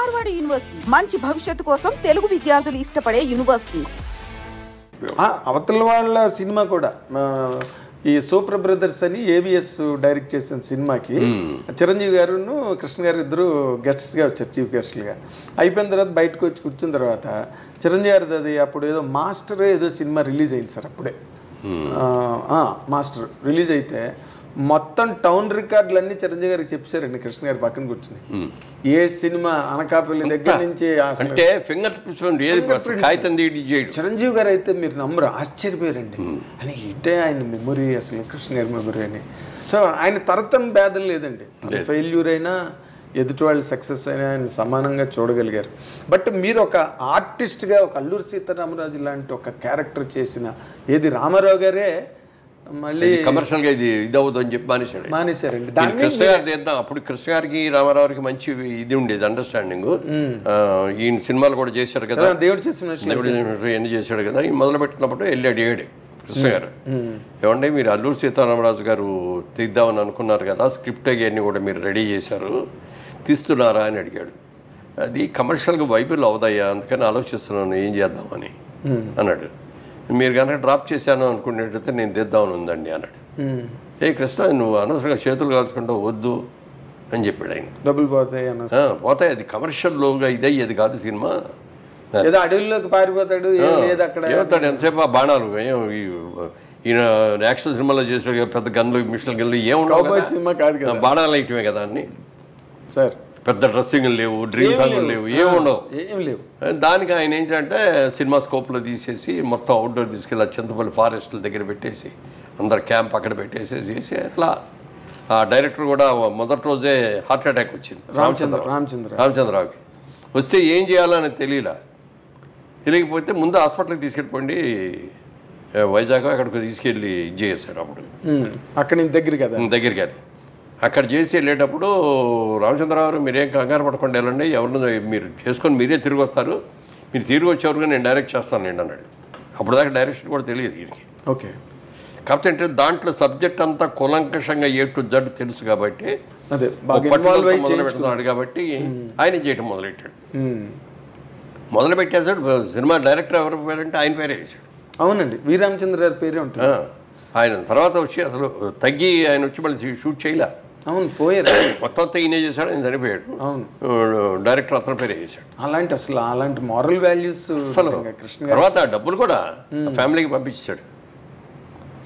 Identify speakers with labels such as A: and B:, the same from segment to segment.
A: Marwadi university మంచి భవిష్యత్తు కోసం తెలుగు విద్యార్థులు ఇష్టపడే యూనివర్సిటీ.
B: అవతల వాళ్ళ సినిమా కూడా ఈ సూపర్ బ్రదర్స్ అని ఏవిఎస్ డైరెక్ట్ చేసిన సినిమాకి చిరంజీవి గారును కృష్ణ గారు ఇద్దరు గెస్ట్స్గా వచ్చారు, చీఫ్ గెస్ట్లుగా. అయిపోయిన తర్వాత బయటకు వచ్చి కూర్చున్న తర్వాత చిరంజీవి గారిది అది అప్పుడు ఏదో మాస్టర్ ఏదో సినిమా రిలీజ్ అయింది సార్. అప్పుడే మాస్టర్ రిలీజ్ అయితే మొత్తం టౌన్ రికార్డులన్నీ చిరంజీవి గారికి చెప్పారండి కృష్ణ గారి పక్కన కూర్చుని. ఏ సినిమా అనకాపల్లి దగ్గర నుంచి చిరంజీవి గారు అయితే మీరు నమ్మరు, ఆశ్చర్యపోయారండి. అని ఇటే ఆయన మెమొరీ అసలు కృష్ణ గారి మెమొరీ అని. సో ఆయన తరతరం భేదం లేదండి, ఫెయిల్యూర్ అయినా ఎదుటి వాళ్ళు సక్సెస్ అయినా ఆయన సమానంగా చూడగలిగారు. బట్ మీరు ఒక ఆర్టిస్ట్గా ఒక అల్లూరి సీతారామరాజు లాంటి ఒక క్యారెక్టర్ చేసిన ఏది రామారావు గారే మళ్ళీ
C: కమర్షియల్ గా ఇది అవుతుంది అని చెప్పి
B: మానేశారండి.
C: కృష్ణ గారు తీద్దాం, అప్పుడు కృష్ణ గారికి రామారావుకి మంచి ఇది ఉండేది అండర్స్టాండింగ్. ఈయన సినిమాలు కూడా చేశాడు కదా,
B: దేవుడు చేసిన
C: ఎన్ని చేశాడు కదా. ఈ మొదలు పెట్టినప్పుడు వెళ్ళి అడిగాడు కృష్ణ గారు, ఏమంటే మీరు అల్లూరి సీతారామరాజు గారు తీద్దామని అనుకున్నారు కదా, స్క్రిప్ట్ అవన్నీ కూడా మీరు రెడీ చేశారు, తీస్తున్నారా అని అడిగాడు. అది కమర్షియల్గా వైబుల్ అవుదయ్యా, అందుకని ఆలోచిస్తున్నాను ఏం చేద్దామని అన్నాడు. మీరు కనుక డ్రాప్ చేశాను అనుకునేటైతే నేను తెద్దామని ఉందండి అన్నాడు. ఏ కృష్ణ నువ్వు అనవసరంగా చేతులు కాల్చుకుంటావు, వద్దు అని చెప్పాడు ఆయన.
B: డబ్బులు పోతాయి
C: పోతాయి, అది కమర్షియల్లోగా ఇదయ్యేది కాదు సినిమా.
B: ఏదో అడవుల్లోకి పారిపోతాడు,
C: ఏమవుతాడు ఎంతసేపు ఆ బాణాలు. ఈయన యాక్షన్ సినిమాలో చేసాడు పెద్ద గన్లు మిషన్ గన్లు ఏముండవు, బాణాలు వేయటమే కదా అన్ని సార్. పెద్ద డ్రెస్సింగ్లు లేవు, డ్రీమ్ సాంగ్లు లేవు, ఏం లేవు. దానికి ఆయన ఏంటంటే సినిమా స్కోప్లో తీసేసి మొత్తం అవుట్డోర్ తీసుకెళ్ళి చింతపల్లి ఫారెస్ట్ల దగ్గర పెట్టేసి అందరు క్యాంప్ అక్కడ పెట్టేసేసి అట్లా. ఆ డైరెక్టర్ కూడా మొదటి రోజే హార్ట్ అటాక్ వచ్చింది రామచంద్రరావుకి. వస్తే ఏం చేయాలని తెలియకపోతే ముందు హాస్పిటల్కి తీసుకెళ్ళిపోండి, వైజాగ్ అక్కడికి తీసుకెళ్ళి ఇది చేశారు. అప్పుడు
B: అక్కడ దగ్గర
C: కానీ అక్కడ చేసి వెళ్ళేటప్పుడు రామచంద్రరావు మీరేం కంగారు పడకుండా వెళ్ళండి, ఎవరిని మీరు చేసుకొని మీరే తిరిగి వస్తారు, మీరు తిరిగి వచ్చేవరకు నేను డైరెక్ట్ చేస్తానండి అన్నాడు. అప్పుడు దాకా డైరెక్షన్ కూడా తెలియదు వీరికి.
B: ఓకే.
C: కాకపోతే అంటే దాంట్లో సబ్జెక్ట్ అంతా కులంకషంగా ఏ టు జడ్ తెలుసు కాబట్టి మొదలు పెడుతున్నాడు కాబట్టి ఆయన చేయటం మొదలెట్టాడు. మొదలుపెట్టేసాడు. సినిమా డైరెక్టర్ ఎవరు పేరంటే ఆయన పేరే వేసాడు.
B: అవునండి, వి రామచంద్ర గారి పేరే ఉంటుంది.
C: ఆయన తర్వాత వచ్చి అసలు తగ్గి ఆయన వచ్చి మళ్ళీ షూట్ చేయలే.
B: అవును, పోయారు
C: మొత్తం అంతా ఈయనే చేశాడు, ఆయన చనిపోయాడు.
B: అవును,
C: డైరెక్టర్ అతను పేరే చేశాడు.
B: అలాంటి మారల్ వాల్యూస్
C: అసలు తర్వాత డబ్బులు కూడా ఫ్యామిలీకి పంపించాడు.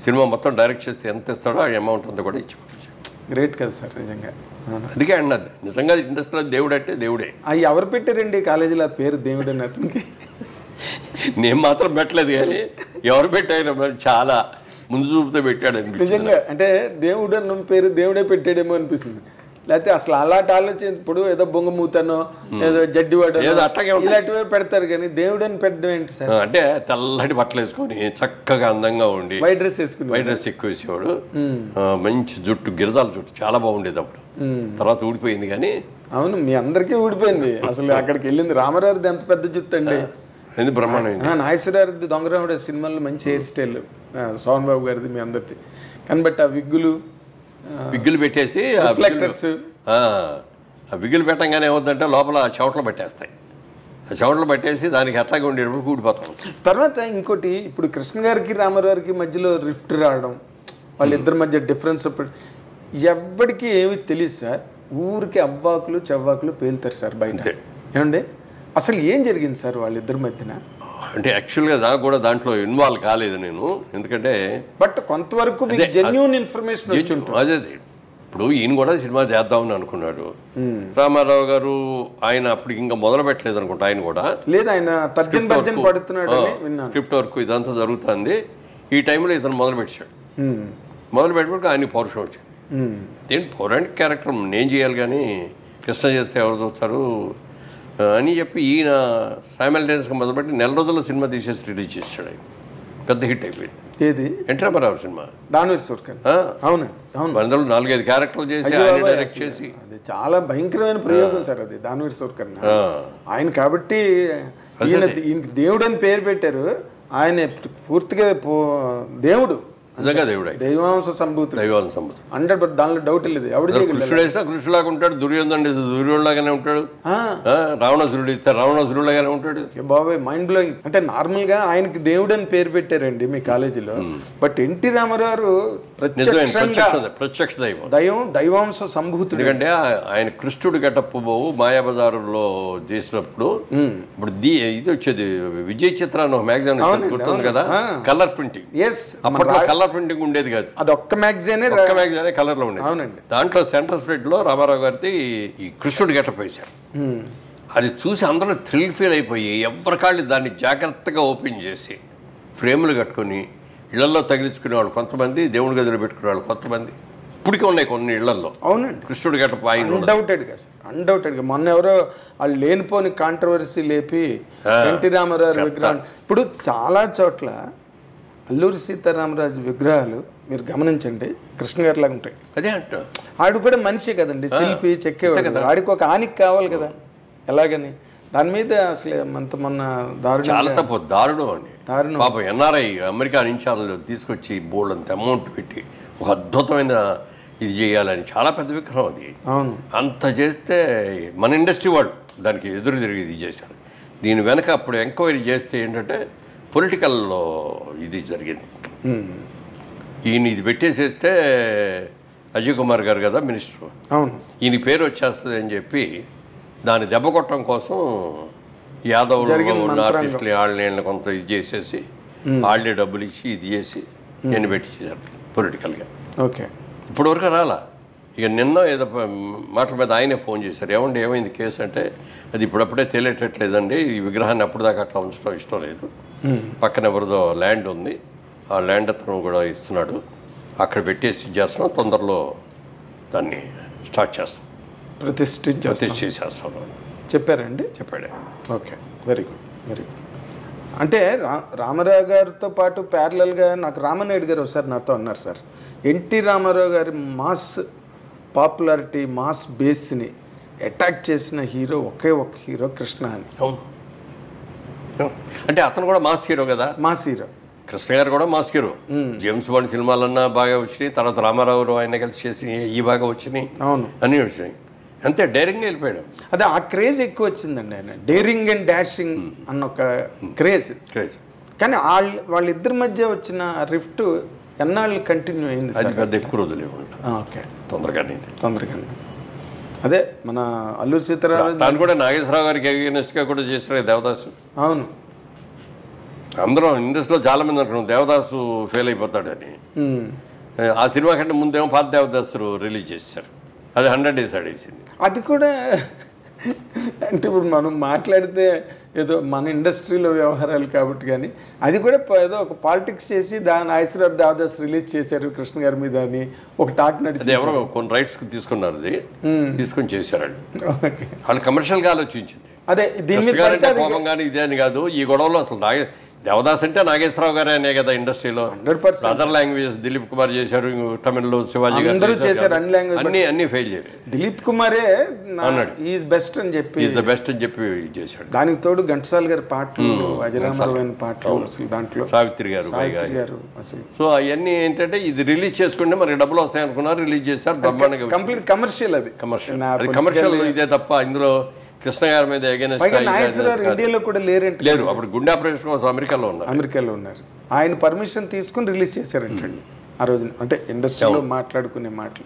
C: సినిమా మొత్తం డైరెక్ట్ చేస్తే ఎంత ఇస్తాడో ఆ అమౌంట్ అంతా కూడా ఇచ్చి పంపించాడు.
B: గ్రేట్ కదా సార్ నిజంగా.
C: అందుకే అన్నది నిజంగా ఇండస్ట్రీలో దేవుడు అంటే దేవుడే.
B: అవి ఎవరు పెట్టారండి కాలేజీలో పేరు దేవుడు అని అతనికి?
C: నేను మాత్రం పెట్టలేదు, కానీ ఎవరు పెట్టారు చాలా ముందు చూపుతో పెట్టాడు
B: నిజంగా. అంటే దేవుడు అన్న పేరు దేవుడే పెట్టాడేమో అనిపిస్తుంది. లేకపోతే అసలు అలాంటి ఆలోచన ఇప్పుడు ఏదో బొంగమూతనో ఏదో జడ్డివాడు ఇలాంటివే పెడతారు, కానీ దేవుడు అని పెట్టడం ఏంటి సార్?
C: అంటే తెల్లటి బట్టలు వేసుకొని చక్కగా అందంగా ఉండి
B: వైట్ డ్రెస్ వేసుకుని,
C: వైట్ డ్రెస్ ఎక్కువ వేసేవాడు, మంచి జుట్టు గిరిజాల జుట్టు చాలా బాగుండేది. అప్పుడు తర్వాత ఊడిపోయింది కానీ.
B: అవును, మీ అందరికీ ఊడిపోయింది. అసలు అక్కడికి వెళ్ళింది రామారావుది ఎంత పెద్ద జుట్టు అండి,
C: బ్రహ్మాండం.
B: నాగేశ్వరరావుది దొంగరాముడు సినిమాలో మంచి హెయిర్ స్టైల్, సోహన్ బాబు గారిది మీ అందరిది. కానీ బట్ ఆ విగ్గులు
C: పెట్టేసి
B: రిఫ్లెక్టర్స్
C: ఆ విగ్గులు పెట్టంగానే ఏమవుతుందంటే లోపల చెవట్లు పట్టేస్తాయి. ఆ చెవట్లు పట్టేసి దానికి అట్లాగే ఉండేటప్పుడు కూడిపోతాం.
B: తర్వాత ఇంకోటి, ఇప్పుడు కృష్ణ గారికి రామారావుకి మధ్యలో రిఫ్ట్ రావడం, వాళ్ళిద్దరి మధ్య డిఫరెన్స్ ఎవరికి ఏమి తెలియదు సార్. ఊరికి అవ్వాకులు చెవ్వాకులు పేలుతారు సార్ బయట. ఏమండి అసలు ఏం జరిగింది సార్ వాళ్ళిద్దరి మధ్యన?
C: అంటే యాక్చువల్గా నాకు కూడా దాంట్లో ఇన్వాల్వ్ కాలేదు నేను, ఎందుకంటే
B: బట్ కొంతవరకు జెన్యూన్ ఇన్ఫర్మేషన్
C: అదే. ఇప్పుడు ఈయన కూడా సినిమా చేద్దామని అనుకున్నాడు రామారావు గారు. ఆయన అప్పుడు ఇంకా మొదలు పెట్టలేదు అనుకుంటా, ఆయన కూడా
B: లేదు, ఆయన
C: స్క్రిప్ట్ వర్క్ ఇదంతా జరుగుతుంది. ఈ టైంలో ఇతను మొదలు పెట్టాడు. మొదలు పెట్టినప్పుడు ఆయన పౌరుషం వచ్చింది. ఏంటి పౌరాణిక క్యారెక్టర్ నేను చేయాలి కానీ కృష్ణ చేస్తే ఎవరు చూస్తారు అని చెప్పి ఈయన సైమల్టేనియస్గా మొదలుపెట్టి నెల రోజుల్లో సినిమా తీసేసి రిలీజ్ చేశాడు. ఆయన పెద్ద హిట్ అయిపోయింది.
B: ఏది?
C: ఎన్టీ రామారావు సినిమా
B: దానవీర సూర్కర్. అవునండి, అవును.
C: అందులో 4-5 క్యారెక్టర్లు చేసి ఆయన డైరెక్ట్ చేసి,
B: అది చాలా భయంకరమైన ప్రయోగం సార్ అది దానవీర సూర్కర్. ఆయన కాబట్టి ఈయనకి దేవుడు అని పేరు పెట్టారు. ఆయన పూర్తిగా దేవుడు
C: నిజంగా దేవుడు,
B: దైవాంశ సంభూతుడు, 100%. దానిలో డౌట్ లేదు.
C: కృష్ణుడు వేసినా కృష్ణులాగా ఉంటాడు, దుర్యోధనుడు దుర్యోధనులాగానే ఉంటాడు, రావణాసురుడు ఇస్తే రావణాసురుడులాగానే ఉంటాడు.
B: బాబాయ్ మైండ్ బ్లోయింగ్. అంటే నార్మల్ గా ఆయనకి దేవుడు అని పేరు పెట్టారండి మీ కాలేజీలో, బట్ ఎన్టీ రామారావు
C: ప్రత్యక్ష
B: దైవాంశ సంభూతుడు.
C: ఎందుకంటే ఆయన కృష్ణుడు గెటప్ మాయాబజారులో చేసినప్పుడు ఇప్పుడు ఇది వచ్చేది విజయ్ చిత్ర మ్యాగజైన్ గుర్తుంది కదా, కలర్ ప్రింటింగ్. అప్పట్లో కలర్ ప్రింటింగ్ ఉండేది కాదు,
B: అది ఒక్క మ్యాగజైన్
C: కలర్ లో ఉండేది. అవునండి. దాంట్లో సెంటర్ స్ప్రెడ్ లో రామారావు గారిది ఈ కృష్ణుడు గెటప్ వేశారు. అది చూసి అందరూ థ్రిల్ ఫీల్ అయిపోయి ఎవరికాళ్ళు దాన్ని జాగ్రత్తగా ఓపెన్ చేసి ఫ్రేములు కట్టుకొని ఇళ్లలో తగిలించుకునే వాళ్ళు కొంతమంది, దేవుడి గదిలో పెట్టుకునే వాళ్ళు కొంతమంది ఇప్పటికే ఉన్నాయి కొన్ని ఇళ్లలో.
B: అవునండి.
C: కృష్ణుడు గెటప్
B: అన్డౌటెడ్గా మొన్న ఎవరో వాళ్ళు లేనిపోని కాంట్రవర్సీ లేపి ఎన్టీ రామారావు విగ్రహం, ఇప్పుడు చాలా చోట్ల అల్లూరి సీతారామరాజు విగ్రహాలు మీరు గమనించండి కృష్ణ గారి లాగా ఉంటాయి.
C: అదే అంట.
B: ఆడు కూడా మనిషి కదండి, శిల్పి చెక్కేవాడు కదా, ఆడికి ఒక ఆనికి కావాలి కదా ఎలాగని. దాని మీద అసలు మొన్న
C: చాలా తప్పు, దారుణం అండి. పాపం ఎన్ఆర్ఐ అమెరికా నుంచి అందులో తీసుకొచ్చి బోల్డ్ అంత అమౌంట్ పెట్టి ఒక అద్భుతమైన ఇది చేయాలని చాలా పెద్ద విగ్రహం అది.
B: అవును.
C: అంత చేస్తే మన ఇండస్ట్రీ వాళ్ళు దానికి ఎదురు తిరిగి ఇది చేశారు. దీని వెనక అప్పుడు ఎంక్వైరీ చేస్తే ఏంటంటే పొలిటికల్లో ఇది జరిగింది. ఈయన ఇది పెట్టేసేస్తే అజయ్ కుమార్ గారు కదా మినిస్టర్,
B: అవును,
C: ఈయన పేరు వచ్చేస్తుంది అని చెప్పి దాన్ని దెబ్బ కొట్టడం కోసం యాదవులు ఆర్టిస్టులు వాళ్ళని కొంత ఇది చేసేసి వాళ్ళే డబ్బులు ఇచ్చి ఇది చేసి నేను పెట్టించారు పొలిటికల్గా.
B: ఓకే.
C: ఇప్పటివరకు రాలా. ఇక నిన్న ఏదో మాటల మీద ఆయనే ఫోన్ చేశారు, ఏమండి ఏమైంది కేసు అంటే, అది ఇప్పుడప్పుడే తేలేటట్లేదండి, ఈ విగ్రహాన్ని అప్పటిదాకా అట్లా ఉంచడం ఇష్టం లేదు, పక్కన ఎవరిదో ల్యాండ్ ఉంది, ఆ ల్యాండ్ అతను కూడా ఇస్తున్నాడు, అక్కడ పెట్టేసి చేస్తున్నాం, తొందరలో దాన్ని స్టార్ట్ చేస్తాం, ప్రతిష్ఠించేస్తాం
B: చెప్పారండి.
C: చెప్పాడే.
B: Okay, very good, very good. అంటే రామారావు గారితో పాటు ప్యారలల్గా నాకు రామనాయుడు గారు ఒకసారి నాతో అన్నారు, సార్ ఎన్టీ రామారావు గారి మాస్ పాపులారిటీ, మాస్ బేస్ని అటాక్ చేసిన హీరో ఒకే ఒక హీరో కృష్ణ అని.
C: అంటే అతను కూడా మాస్ హీరో కదా,
B: మాస్ హీరో.
C: కృష్ణ గారు కూడా మాస్ హీరో. జేమ్స్ బాండ్ సినిమాలన్నా బాగా వచ్చినాయి, తర్వాత రామారావు ఆయన కలిసి చేసి ఈ బాగా వచ్చినాయి.
B: అవును,
C: అన్నీ వచ్చినాయి. అంతే, డైరింగ్ వెళ్ళిపోయాడు.
B: అదే ఆ క్రేజ్ ఎక్కువ వచ్చిందండి, ఆయన డేరింగ్ అండ్ డాషింగ్ అన్న ఒక క్రేజ్. కానీ వాళ్ళిద్దరి మధ్య వచ్చిన రిఫ్ట్ ఎన్నాళ్ళు కంటిన్యూ అయింది?
C: అది పెద్ద ఎక్కువ రోజులు లేకుండా.
B: ఓకే,
C: తొందరగానే.
B: అదే మన అల్లూరి సీతారామరాజు
C: దాన్ని కూడా నాగేశ్వరరావు గారికి అగేనెస్ట్గా కూడా చేశారు దేవదాసు.
B: అవును,
C: అందరం ఇండస్ట్రీలో చాలా మంది అనుకున్నాం దేవదాసు ఫెయిల్ అయిపోతాడని. ఆ సినిమా కంటే ముందేమో పాత దేవదాసు రిలీజ్ చేశారు, అది 100 days ఆడేసింది.
B: అది కూడా అంటే ఇప్పుడు మనం మాట్లాడితే ఏదో మన ఇండస్ట్రీలో వ్యవహారాలు కాబట్టి, కానీ అది కూడా ఏదో ఒక పాలిటిక్స్ చేసి దాని నాగేశ్వరరావు దేవదాస్ రిలీజ్ చేశారు కృష్ణ గారి మీద అని ఒక టాక్ నడిచింది.
C: ఎవరో కొన్ని రైట్స్ తీసుకున్నారు, అది తీసుకొని చేశారండి. వాళ్ళు కమర్షియల్గా ఆలోచించింది.
B: అదే దీని మీద
C: కోపం కానీ ఇదే అని కాదు. ఈ గొడవలో అసలు దేవదాస్ అంటే నాగేశ్వరరావు గారే అనే కదా ఇండస్ట్రీలో.
B: 100%
C: అదర్ లాంగ్వేజెస్ దిలీప్ కుమార్ చేశారు, తమిళ్లో శివాజీ
B: గారు చేశారు,
C: అన్ని ఫెయిల్ చేయాలి.
B: దిలీప్ కుమారే అన్నాడు ఈజ్ బెస్ట్ అని చెప్పి,
C: చేశాడు.
B: దానికి తోడు ఘంటసాల గారి పాటలు, అజరామరమైన పాటలు, అసలు దాంట్లో
C: సావిత్రి గారు
B: అసలు.
C: సో అవన్నీ ఏంటంటే ఇది రిలీజ్ చేసుకుంటే మనకి డబ్బులు వస్తాయి అనుకున్నారు, రిలీజ్ చేశారు బ్రహ్మాండంగా.
B: కంప్లీట్ కమర్షియల్, అది
C: కమర్షియల్ ఇదే తప్ప ఇందులో కృష్ణ గారి మీద
B: ఇండియాలో కూడా
C: లేరు. అప్పుడు గుండె ఆపరేషన్ కోసం అమెరికాలో
B: ఉన్నారు. ఆయన పర్మిషన్ తీసుకుని రిలీజ్ చేశారంటండి ఆ రోజున. అంటే ఇండస్ట్రీలో మాట్లాడుకునే మాటలు.